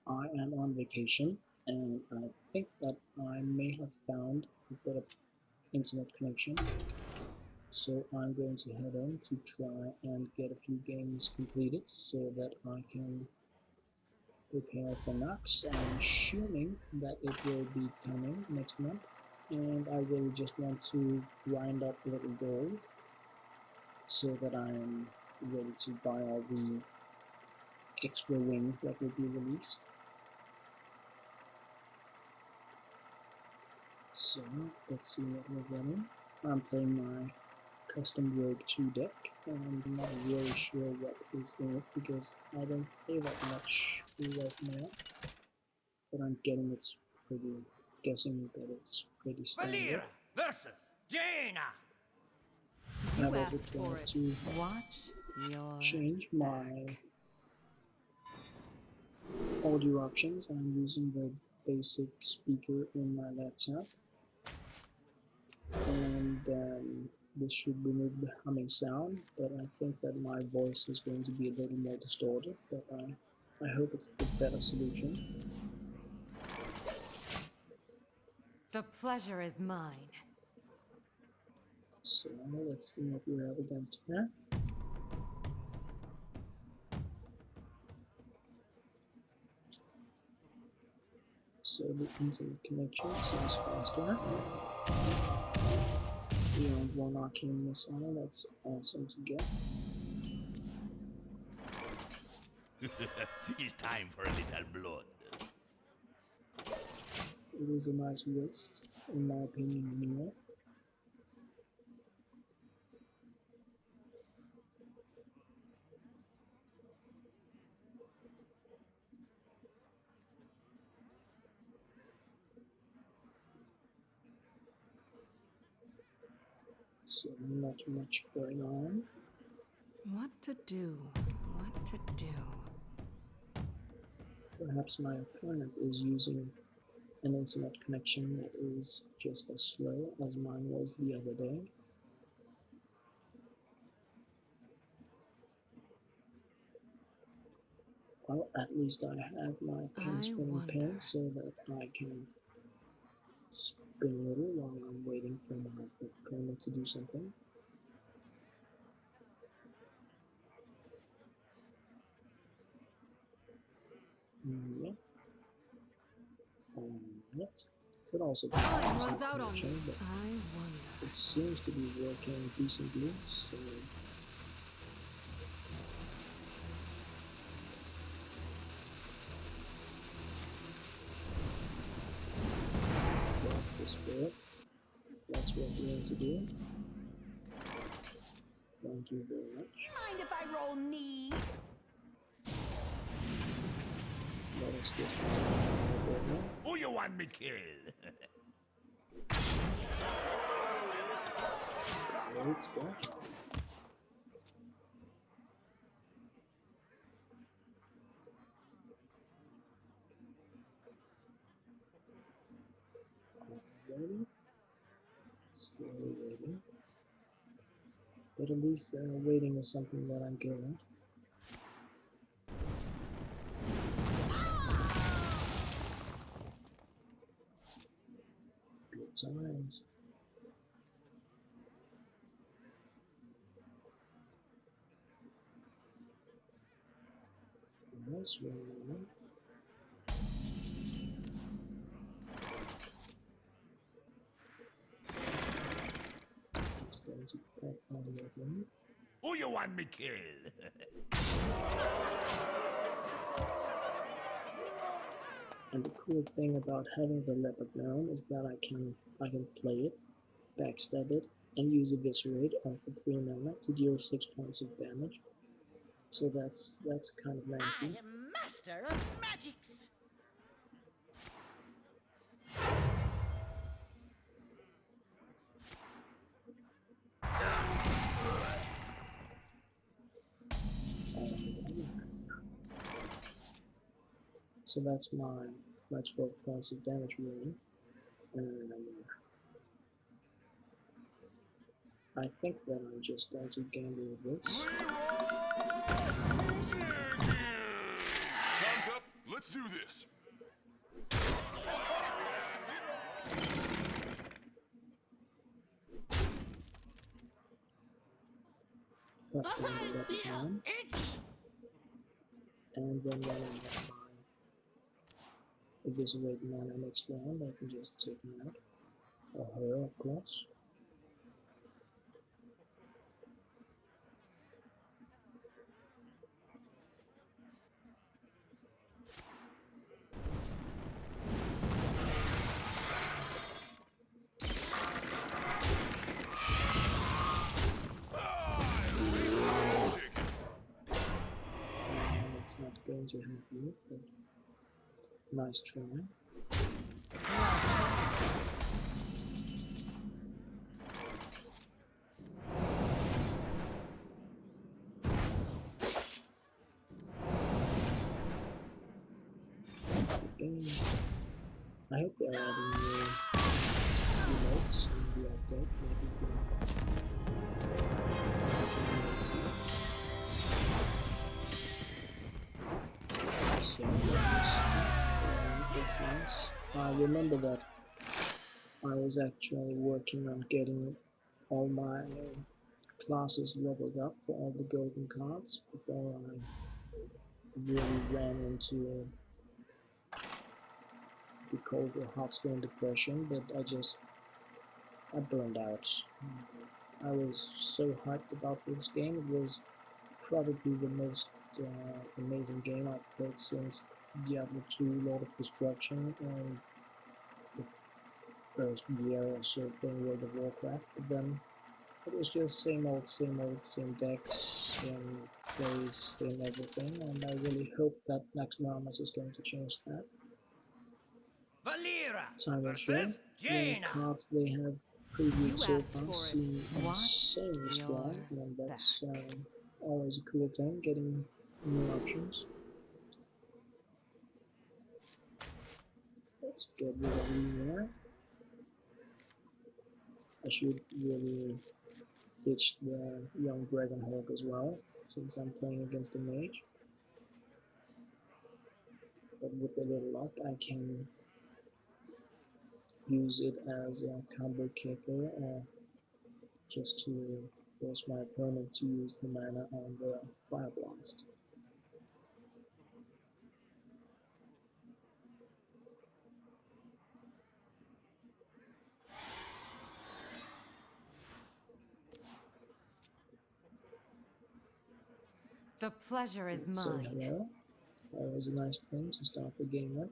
I am on vacation, and I think that I may have found a bit of internet connection. So I'm going to head on to try and get a few games completed so that I can prepare for Naxx. I'm assuming that it will be coming next month, and I really just want to grind up a little gold so that I'm ready to buy all the extra wings that will be released. So let's see what we're getting. I'm playing my custom Rogue 2 deck, and I'm not really sure what is in it because I don't play that much right now, but I'm getting it's pretty, guessing that it's pretty standard. Valera versus Jaina. I've You also asked for tried it. to Watch your change my back. audio options. I'm using the basic speaker in my laptop, and this should remove the humming sound, but I think that my voice is going to be a little more distorted, but I hope it's the better solution. The pleasure is mine. So let's see what we're up against here. So the internet connection seems faster. Beyond one arcane missile, that's awesome to get. It's time for a little blood. It is a nice waste, in my opinion anyway. So not much going on. What to do? What to do? Perhaps my opponent is using an internet connection that is just as slow as mine was the other day. Well, at least I have my pen I spinning wonder. pen so that I can spin a little while I'm waiting for my opponent to do something. Yeah, alright. Could also be an Time internet runs out on me. connection, but I wonder. it seems to be working decently, so that's the spirit. That's what we're going to do. Thank you very much. Mind if I roll knee? Let us just go. Who you want me kill? Great stuff. Alrighty. Still waiting. But at least waiting is something that I'm good at. Good times. Nice one. It's going to pop out of them. Who you want me kill? And the cool thing about having the leopard now is that I can play it, backstab it, and use eviscerate on for 3 mana to deal 6 points of damage. So that's kind of I nasty. am master of magics. So that's my 12 points of damage really. I think that I'm just going to gamble with this. Time's up. Let's Let's do this. That's going to let it down. And then when I have my eviscerate mana next round, I can just take him out. Or her, of course. It's not going to happen, but nice try. I hope they're adding new emotes in the update. Maybe we can so that's nice. I remember that I was actually working on getting all my classes leveled up for all the golden cards before I really ran into the cold Hearthstone depression, but I burned out. I was so hyped about this game. It was probably the most amazing game I've played since Diablo 2 Lord of Destruction and the first year or so playing World of Warcraft, but then it was just same old, same decks, same plays, same everything, and I really hope that Naxx is going to change that. Valera Time will show. versus The Jaina. cards they have previewed You so asked far for it. seem Watch insanely strong, your and that's always a cool thing, getting new options. Let's get rid of Lumiere. I should really ditch the young Dragon Hawk as well, since I'm playing against the Mage. But with a little luck, I can use it as a combo kicker or just to force my opponent to use the mana on the Fire Blast. The pleasure is So mine. hello, always a nice thing to start the game with.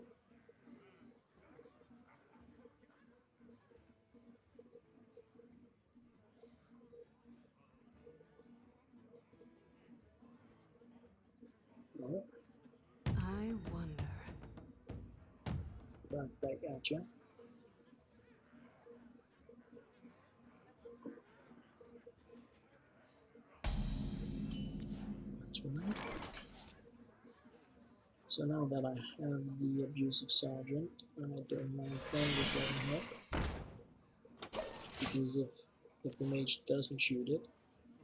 Well, I wonder. right back at you. That's right. So now that I have the Abusive Sergeant, I don't mind playing with Dragon Hawk, because if the Mage doesn't shoot it,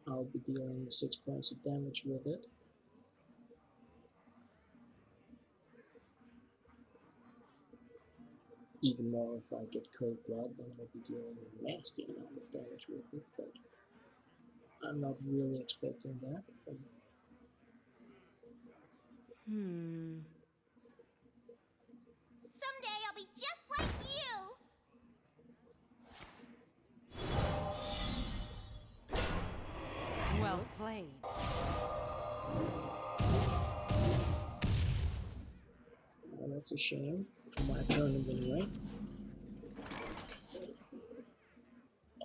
I'll be dealing 6 points of damage with it. Even more if I get Cold Blood, then I'll be dealing a nasty amount of damage with it, but I'm not really expecting that. But Someday I'll be just like you. Well played. well, that's a shame, for my opponent anyway.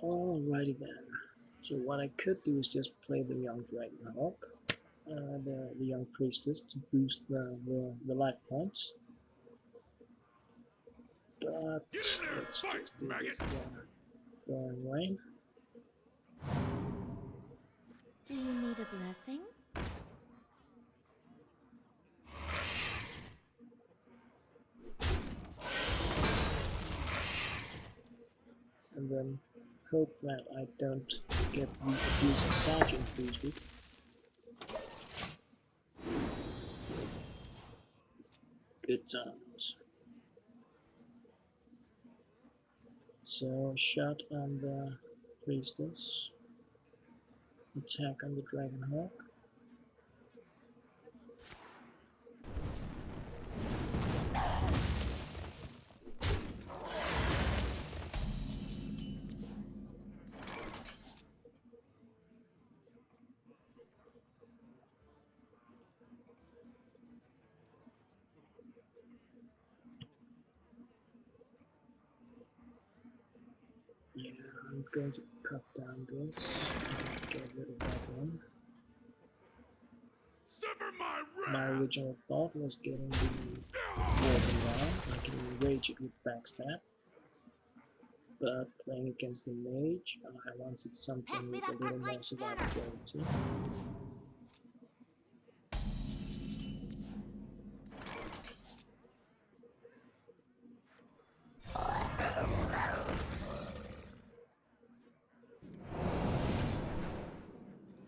Alrighty then. So what I could do is just play the young Dragon Hawk, the young Priestess, to boost the life points. But let's just do this the wrong way. Do you need a blessing? And then hope that I don't get the Abusive Sergeant boosted. good times. So shot on the priestess, attack on the dragonhawk. Yeah, I'm going to cut down this and get rid of that one. Sever my My wrath! original thought was getting the warden down. I can enrage it with backstab. But playing against the mage, I wanted something Pass me with that a little arc-light more spanner. survivability.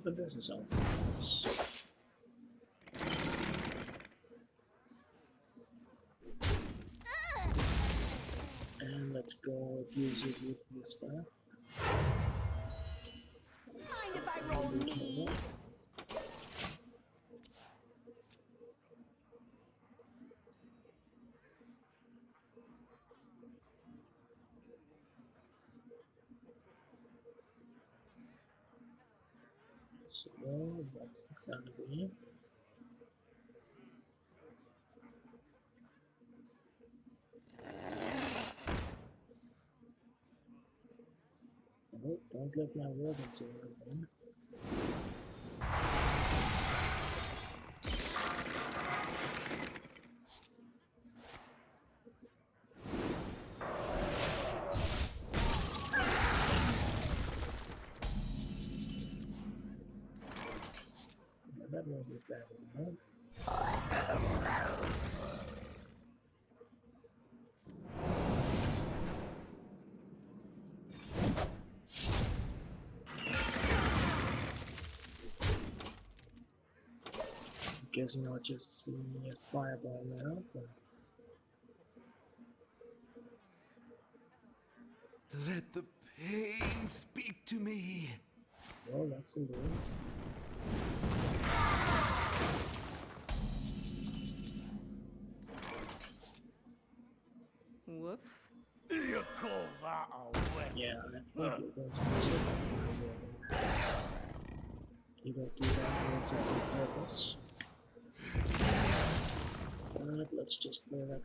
But this is also nice. And let's go abuse it with the staff. Mind if I roll me? So that's gonna be. Oh, don't let my wardens away then. Yeah, that wasn't bad enough. I'm guessing I'll just see a fireball now, but Let the pain speak to me. well, that's a little. Whoops. You call that a weapon? Yeah, I think you're going to miss it. You don't do that unless it's on purpose. But let's just play that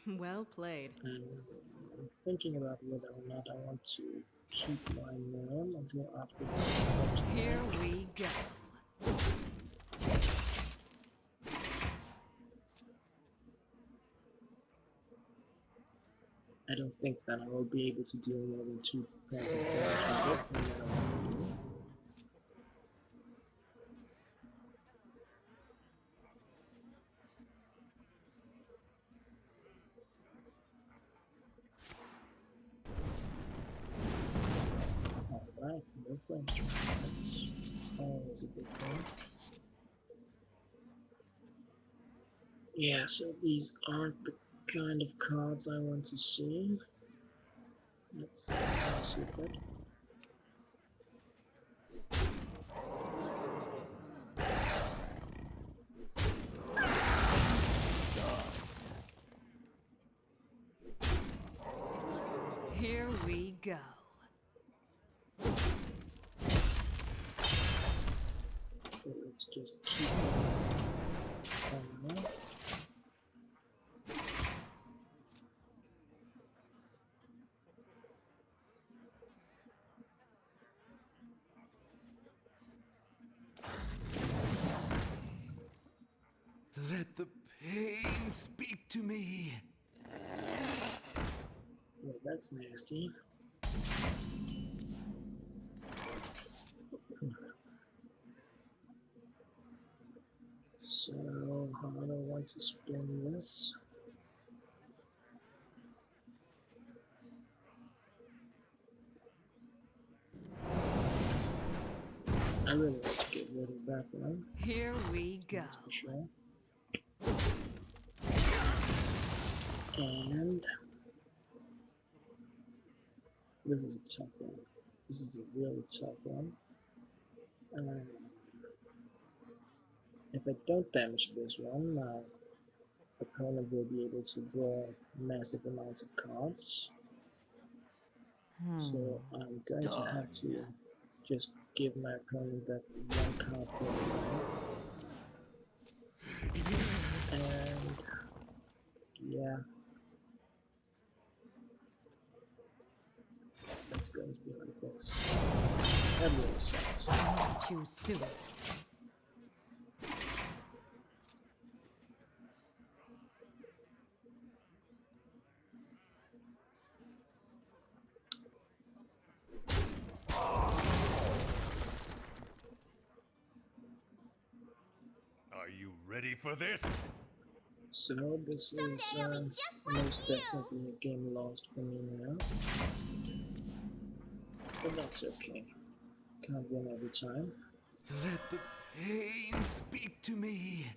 one. Well played. And I'm thinking about whether or not I want to keep my gnome until after the Here we go. I don't think that I will be able to deal more than 2 points of damage with it, and then I want to do. Alright, no flames strike. That's always a good thing. Yeah, so these aren't the kind of cards I want to see. Let's see that. Here we go. So let's just keep on now. Let the pain speak to me. Well, that's nasty. So, how do I want to spin this? really want to get rid of that one. Here we go. That's for sure. And this is a tough one. This is a really tough one. If I don't damage this one, my opponent will be able to draw massive amounts of cards. So I'm going to have to just give my opponent that one card for the and yeah, that's going to be like this. That really sucks. I choose suit. Are you ready for this? So this is Someday I'll be just like most you. definitely a game lost for me now. But that's okay. Can't win every time. Let the pain speak to me.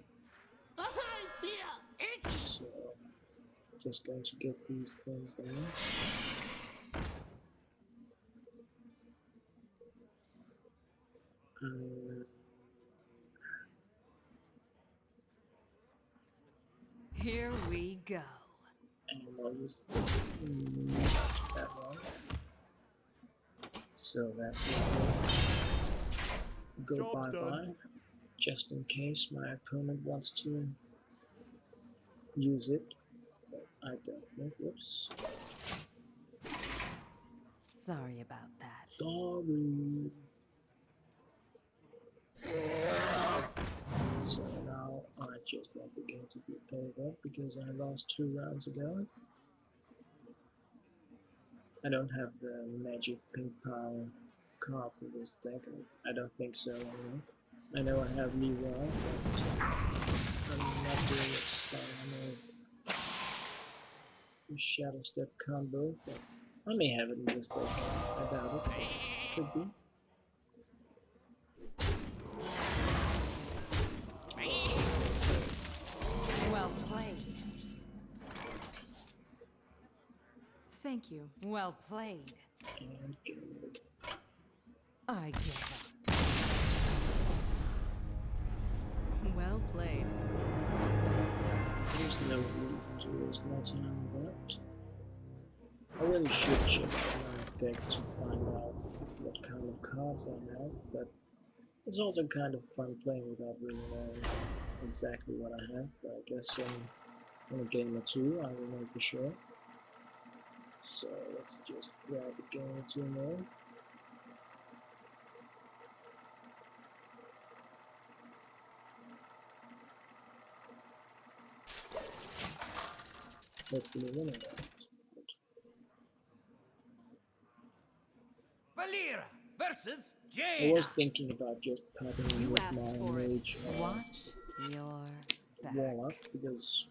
I feel itchy. So just going to get these things done. Here we go. And I'll use that one. So that will go Job's bye-bye. done. Just in case my opponent wants to use it. But I don't think. Whoops. Sorry about that. Sorry. So now I just want the game to be over because I lost 2 rounds ago. I don't have the magic pink power card for this deck. I don't think so anyway. I know I have Leroy, but I'm not doing it by a Shadow Step combo, but I may have it in this deck. I doubt it. Could be. Well played. Thank you. Well played. And good. I give up. Well played. There's no reason to waste more time with that. I really should check my deck to find out what kind of cards I have, but it's also kind of fun playing without really knowing exactly what I have, but I guess in a game or two I will know for sure. So let's just grab a game or two more. Hopefully winning that. Valera versus I Jaina. was thinking about just popping You with asked my for it. Mage Watch your back. Warlock because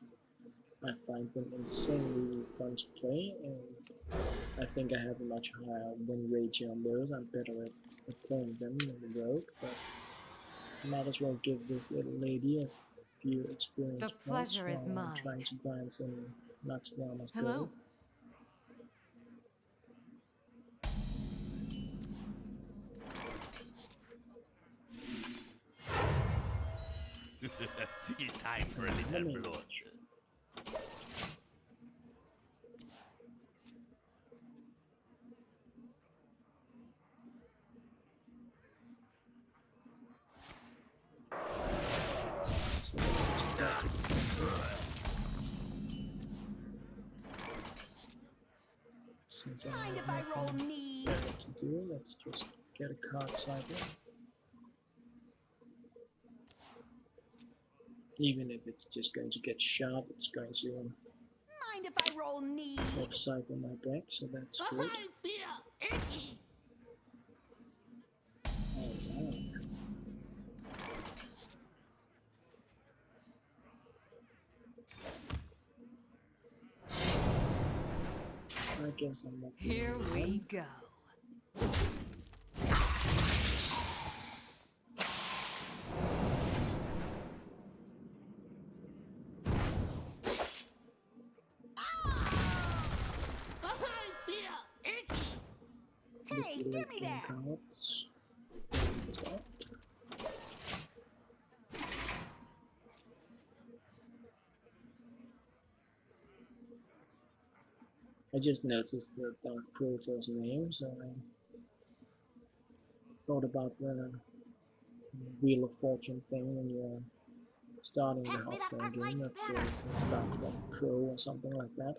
I find them insanely fun to play, and I think I have a much higher win ratio on those. I'm better at playing them than the Rogue, but I might as well give this little lady a few experience The points pleasure while is I'm mine. trying to grind some Naxx gold. Hello. It's time for a Let little me blood. watch. So that's it. Since I Mind have if I roll nothing me? better to do, let's just get a card cycle. Even if it's just going to get sharp, it's going to Mind if I roll me? help cycle my deck, so that's good. I feel itchy. Oh wow. I guess I'm not Here doing we one. go. Hey, the give late me game that! cards. And the start. I just noticed the Dark Protoss name, so I thought about the Wheel of Fortune thing when you're starting the Pass me that Hearthstone arc light game that spanner! says StarCraft Pro or something like that.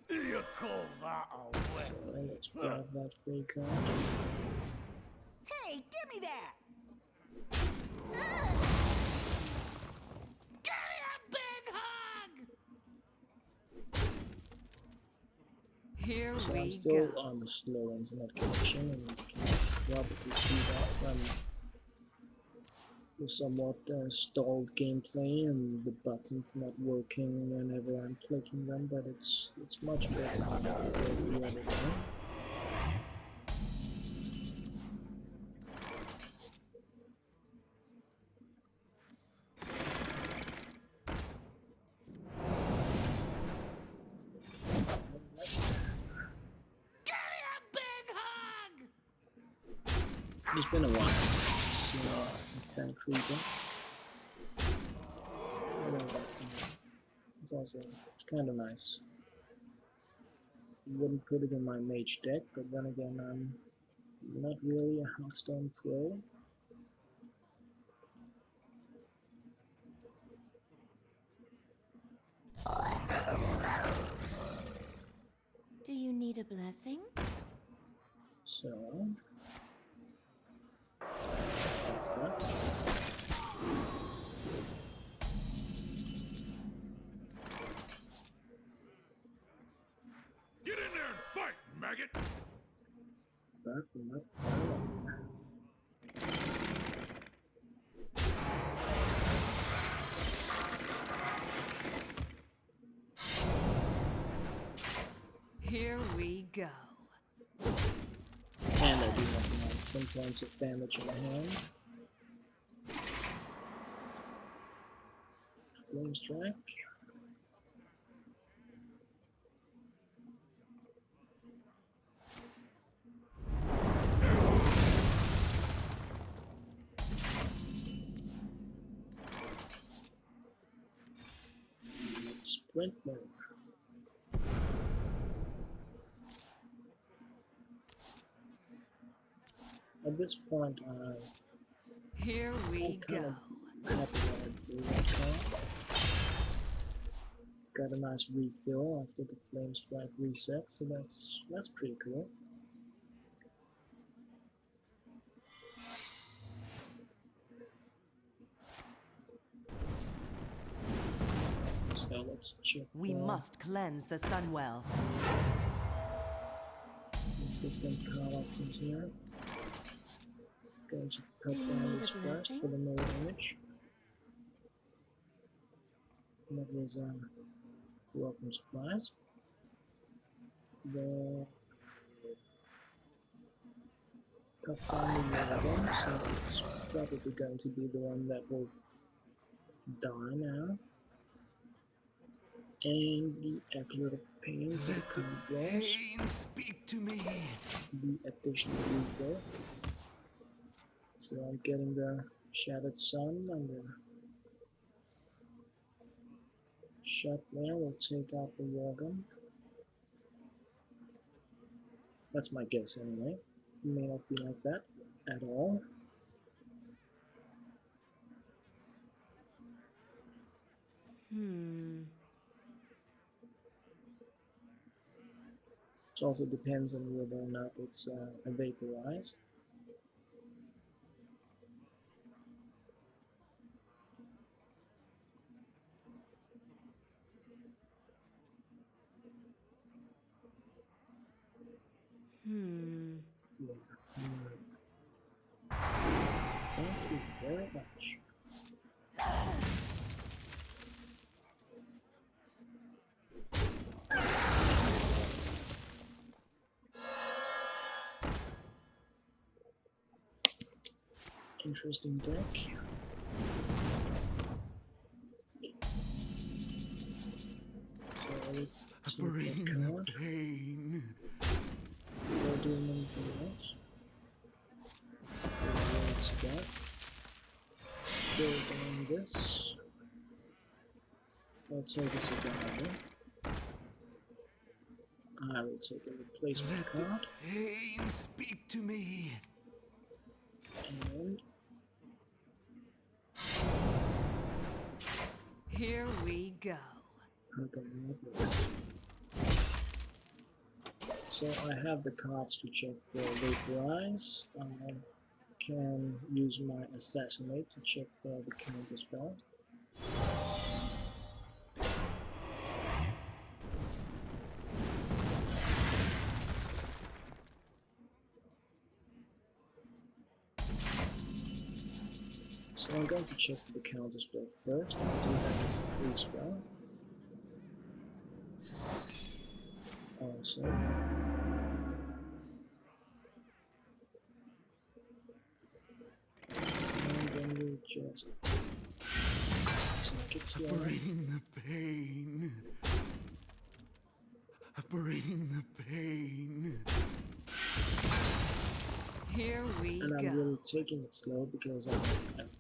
You call that a So weapon? let's grab that free card. Hey, give me that! Ugh. Give me a big hug! Here So we I'm still go. on a slow internet connection, and you can probably see that from the somewhat stalled gameplay and the buttons not working whenever I'm clicking them, but it's much better now than it was the other day. Give me a big hug! It's been a while since I've seen a fan creeper. I don't like it. It's also kind of nice. Wouldn't put it in my mage deck, but then again, I'm not really a Hearthstone pro. Do you need a blessing? So that's that. Get in there and fight, maggot! Back from that. Here we go. And I do have some points of damage in my hand. Flame strike. Sprint mode. At this point, Here we I'm kind go. of happy that I drew that card. Got a nice refill after the flame strike reset, so that's pretty cool. So let's check. We must cleanse the Sunwell. Different card options here. Going to cut Do you down need this a first blessing? for the mirror image. That was a welcome surprise. The cut down the mirror again, since it's probably going to be the one that will die now. And the accurate of pain for the Let the card draws. pain speak to me. The additional refill. So I'm getting the Shattered Sun and the shot there will take out the Worgen. That's my guess anyway. It may not be like that at all. It also depends on whether or not it's a vaporize. Yeah. Thank you very much. Interesting deck. So Let's take that Bring card. the pain. Before doing anything else. Let's go. Build on this. I'll take a survivor. I will take a replacement card. Pain, speak to me. And Here we go. so I have the cards to check for vaporize. I can use my assassinate to check for the counter spell. So I'm going to check for the counter spell first. I do have a free spell. Also, and then we'll just take it slow. Bring the pain. Bring the pain. Here we And I'm go. really taking it slow because I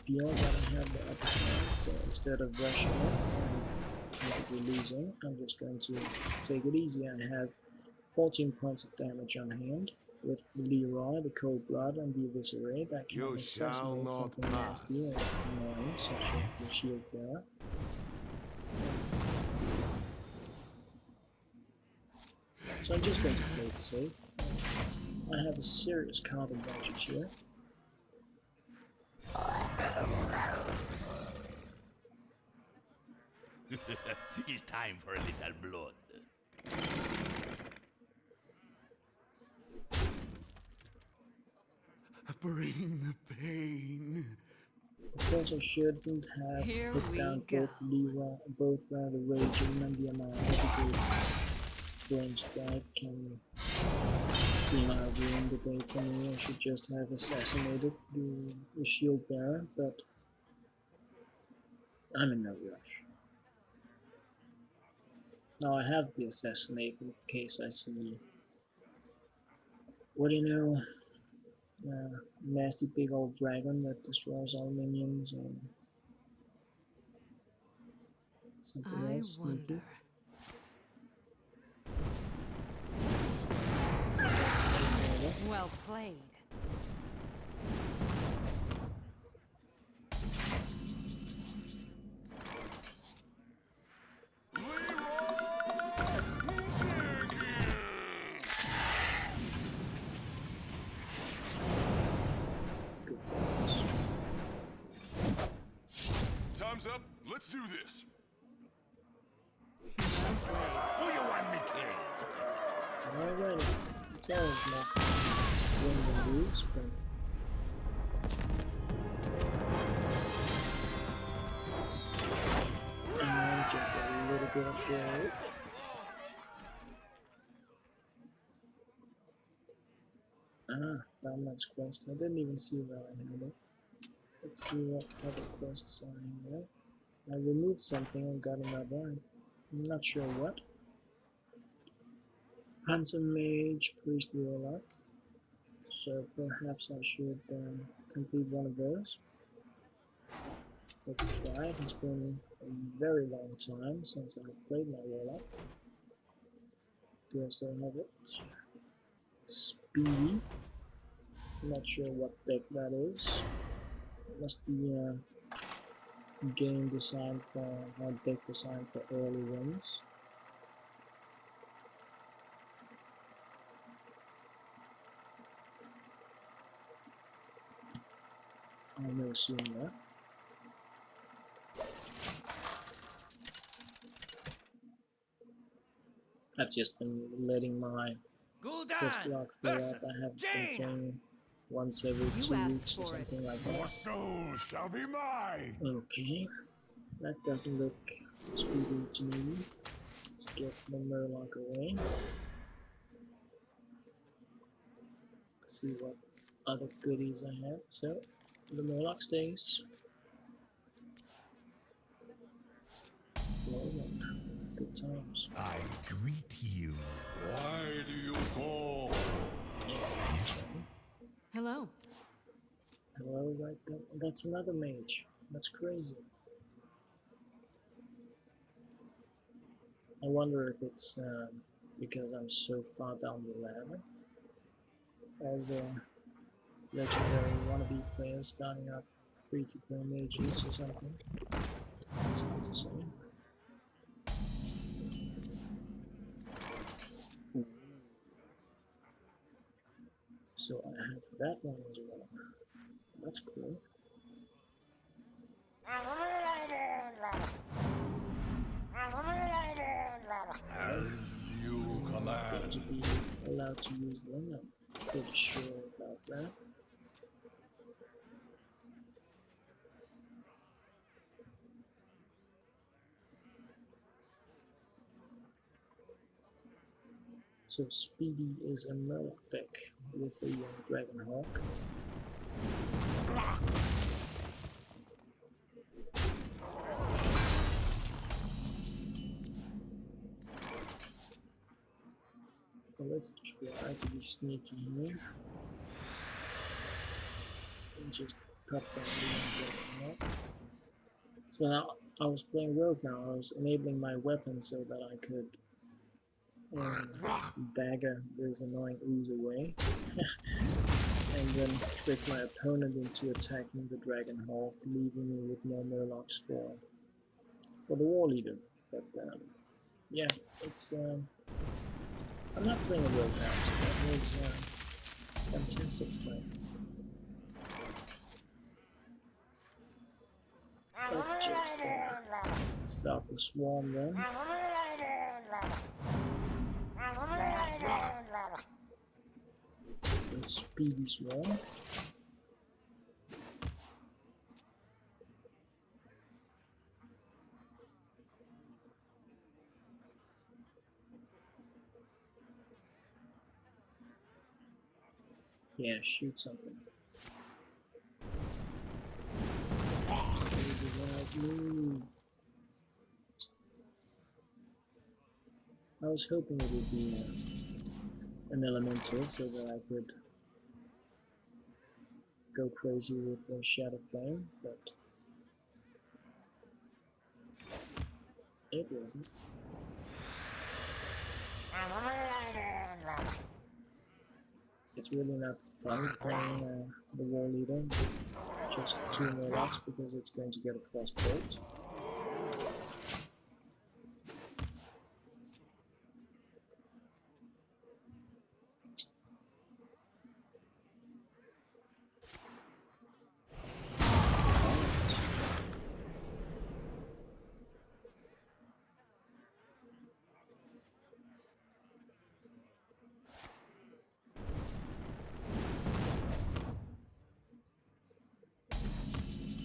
feel that I have the upper hand, so instead of rushing it and basically losing, I'm just going to take it easy. I have 14 points of damage on hand with the Leroy, the Cold Blood, and the Eviscerate. I can You shall assassinate not something pass. nasty or annoying, such as the Shield Bearer. So I'm just going to play it safe. I have a serious card advantage here. It's time for a little blood. Bring the pain. Of course, I shouldn't have Here put we down go. both the Raging and the Amaya because Brain Strike can seem out of ruin the day for me. I should just have assassinated the Shield Bearer, but I'm in no rush. Now I have the assassinate in case I see, what do you know, nasty big old dragon that destroys all minions or something I else sneaky. wonder. So that's a game over. Well played. Good times. Time's up. Let's do this. Who you want me killed? Alrighty. It's always more win than lose, but and just a little bit of gold. Dominance quest. I didn't even see where I had it. Let's see what other quests are in there. I removed something and got another. I'm not sure what. Hunter, Mage, Priest, Warlock. So perhaps I should complete one of those. Let's try it. It's been a very long time since I've played my Warlock. Do I still have it? Speedy. Not sure what deck that is. It must be a game designed for, or deck designed for early wins. I'm gonna assume that. I've just been letting my quest Gul'dan log fill up. versus I have been Jaina. playing once every You 2 asked weeks or for it. something like Your that. soul shall be mine. Okay, that doesn't look speedy to me. Let's get the Murloc away. See what other goodies I have. So, the Murloc stays. Good times. I greet you. Why do you call? Yes. Sorry. Hello. Hello, right there. That's another mage. That's crazy. I wonder if it's because I'm so far down the ladder. All the legendary wannabe players starting up free-to-play mages or something. It's hard to say. Ooh. So I have that one as well. That's cool. As you I'm not going command. to be allowed to use them. I'm pretty sure about that. So Speedy is a Murloc deck with a young Dragon Hawk. Well, let's try to be sneaky here and just cut down the young Dragon Hawk. So now I was playing Rogue now. I was enabling my weapon so that I could dagger this annoying ooze away. And then trick my opponent into attacking the Dragon Hawk, leaving me with more Murlocs for the War Leader. But yeah, it's I'm not playing a Rogue now, so that was fantastic play. Let's just start the swarm then. The speedy swarm. Yeah, shoot something. Easy guys, move. I was hoping it would be an elemental so that I could go crazy with the Shadow Flame, but it wasn't. It's really not fun playing the War Leader with just 2 Murlocs because it's going to get a Frostbolt.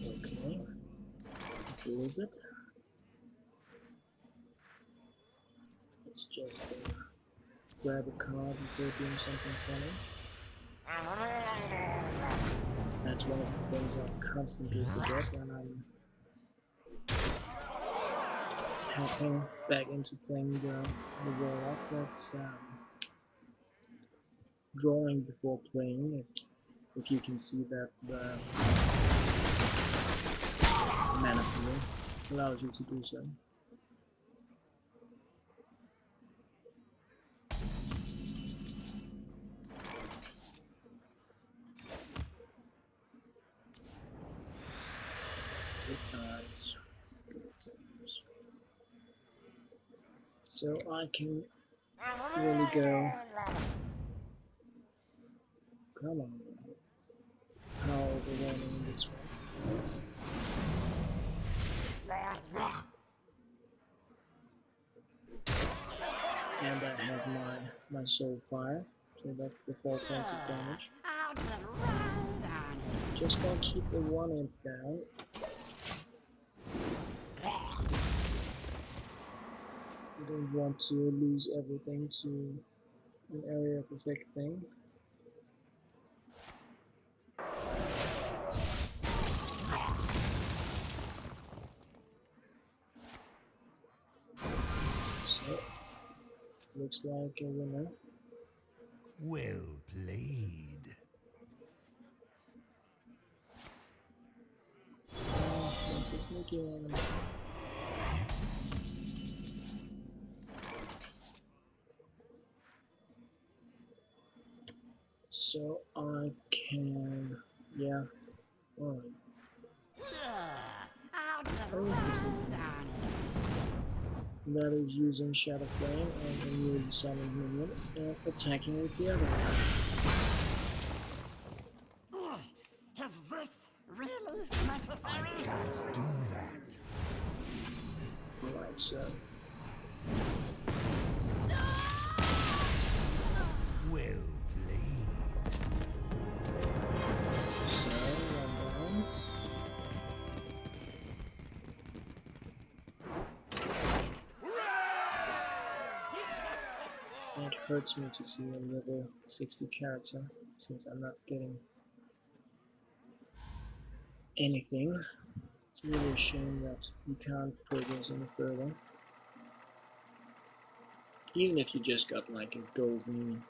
Okay, who is it? Let's just grab a card before doing something funny. That's one of the things I constantly forget when I'm tapping back into playing the warlock. That's drawing before playing. If you can see that the mana pool allows you to do so. Good times. Good times. So I can really go. Come on. How overwhelming this one. And I have my soul fire, so that's the 4 points of damage. Just gonna keep the 1 imp down. You don't want to lose everything to an area of effect thing. looks like a winner. Well played. That's the sneaky one. So I can, yeah. Alright. Where is this sneaky one? That is using Shadow Flame and a newly summoned minion and attacking with the other one. Is this really necessary? Can't do that. Alright, so Well played. one down. It hurts me to see a level 60 character since I'm not getting anything. It's really a shame that you can't progress any further. Even if you just got like a golden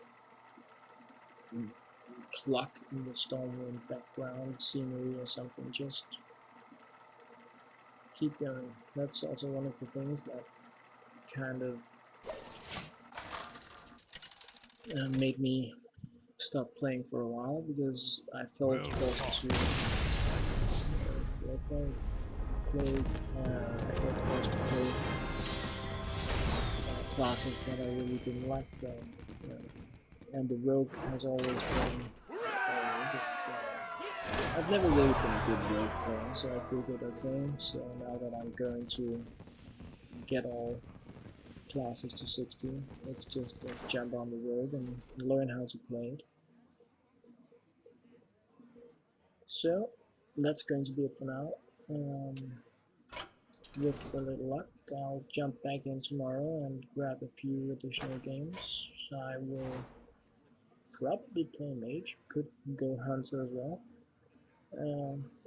clock in the Stormwind background scenery or something, just keep going. That's also one of the things that kind of made me stop playing for a while, because I felt forced to classes that I really didn't like playing. And the rogue has always been I've never really been a good rogue player, so I figured, okay, so now that I'm going to get all classes to 16, let's just jump on the rogue and learn how to play it. So that's going to be it for now. With a little luck, I'll jump back in tomorrow and grab a few additional games. I will probably play Mage, could go Hunter as well,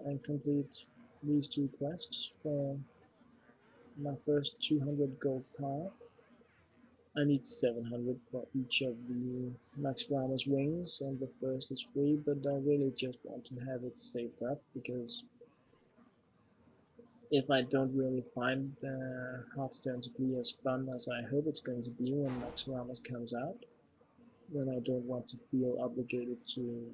and complete these two quests for my first 200 gold power. I need 700 for each of the Naxx wings, and the first is free, but I really just want to have it saved up, because if I don't really find Hearthstone to be as fun as I hope it's going to be when Naxx comes out, then I don't want to feel obligated to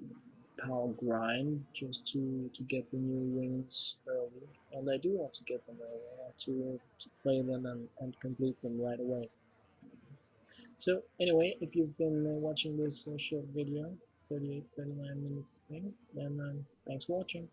power grind just to get the new wings early. And I do want to get them early. I want to play them and complete them right away. So anyway, if you've been watching this short video, 38-39 minute thing, then thanks for watching.